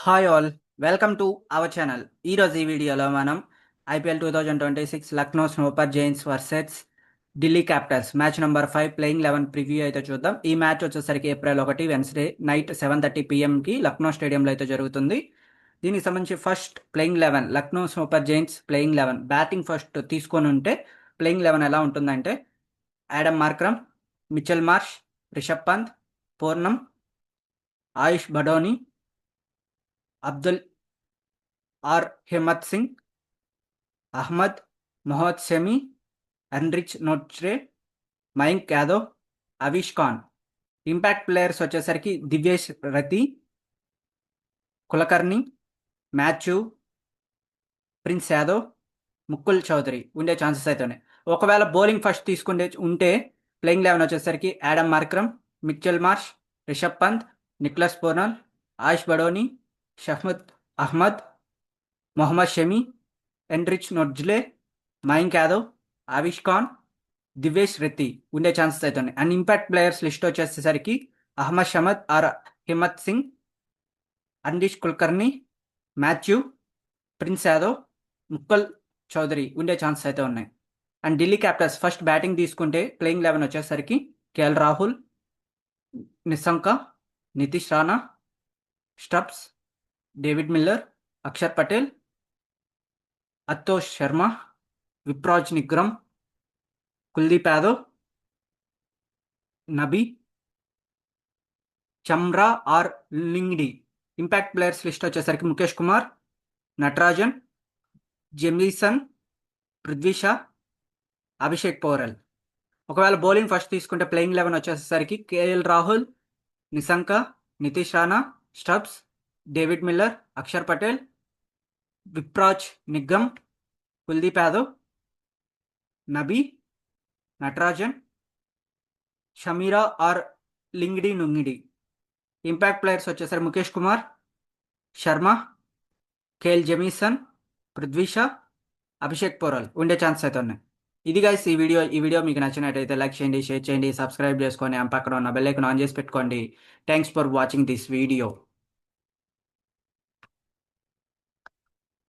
Hi all, welcome to our channel. ఈరోజు ఈ వీడియోలో మనం IPL 2026 Lucknow super giants versus Delhi capitals match number 5 playing 11 preview అయితే చూద్దాం. ఈ మ్యాచ్ వచ్చేసరికి ఏప్రిల్ 1 వెన్స్డే నైట్ 7:30 పిఎంకి లక్నో స్టేడియంలో అయితే జరుగుతుంది. దీనికి సంబంధించి first playing 11 Lucknow super giants playing 11 batting first తీసుకొని ఉంటే ప్లేయింగ్ 11 ఎలా ఉంటుందంటే Aiden Markram, Mitchell Marsh, Rishabh Pant, Pooran, Ayush Badoni, Abdul or Himmat Singh, Ahmed, Mohammed Shami, enrich Notre, Mayank Yadav, అవిష్ Khan. Impact players వచ్చేసరికి దివ్యేష్ రతి, కులకర్ణి, మ్యాథ్యూ, ప్రిన్స్ యాదవ్, ముకుల్ చౌదరి ఉండే ఛాన్సెస్ అయితే ఉన్నాయి. ఒకవేళ బౌలింగ్ ఫస్ట్ తీసుకుంటే ఉంటే ప్లేయింగ్ 11 వచ్చేసరికి Aiden Markram, Mitchell Marsh, Rishabh Pant, Nicholas Pooran, Ayush Badoni, షహ్మద్ అహ్మద్, మొహమ్మద్ షమి, ఎన్రిచ్ నోట్జులే, మయాంక్ యాదవ్, ఆవిష్ ఖాన్, దివేష్ రెత్తి ఉండే ఛాన్సెస్ అయితే ఉన్నాయి. అండ్ ఇంపాక్ట్ ప్లేయర్స్ లిస్ట్ వచ్చేసరికి అహ్మద్ షమద్ ఆర్ హిమ్మత్ సింగ్, అండీష్ కుల్కర్ని, మాథ్యూ, ప్రిన్స్ యాదవ్, ముక్కల్ చౌదరి ఉండే ఛాన్సెస్ అయితే ఉన్నాయి. And Delhi Capitals first batting తీసుకుంటే ప్లేయింగ్ 11 వచ్చేసరికి KL Rahul, Nissanka, Nitish Rana, Stubbs, David Miller, Axar Patel, అతోష్ Sharma, Vipraj Nigam, Kuldeep Yadav, Nabi, Chameera or Ngidi. Impact players list వచ్చేసరికి ముఖేష్ కుమార్, నటరాజన్, జెమిసన్, పృథ్వీ షా, అభిషేక్ పౌరల్. ఒకవేళ బౌలింగ్ ఫస్ట్ తీసుకుంటే ప్లేయింగ్ 11 వచ్చేసరికి KL Rahul, Nissanka, Nitish Rana, Stubbs, David Miller, Axar Patel, Vipraj Nigam, Kuldeep Yadav, Nabi, Natarajan, Chameera or Ngidi Ngidi. Impact players వచ్చేసరికి ముఖేష్ కుమార్, శర్మ, కేఎల్ జెమిసన్, పృథ్వీ షా, అభిషేక్ పౌరల్ ఉండే ఛాన్స్ అయితే ఉన్నాయి. ఇది గైస్ ఈ వీడియో మీకు నచ్చినట్టయితే లైక్ చేయండి, షేర్ చేయండి, సబ్స్క్రైబ్ చేసుకొని పక్కన ఉన్న బెల్ ఐకాన్ ఆన్ చేసి పెట్టుకోండి. Thanks for watching this video.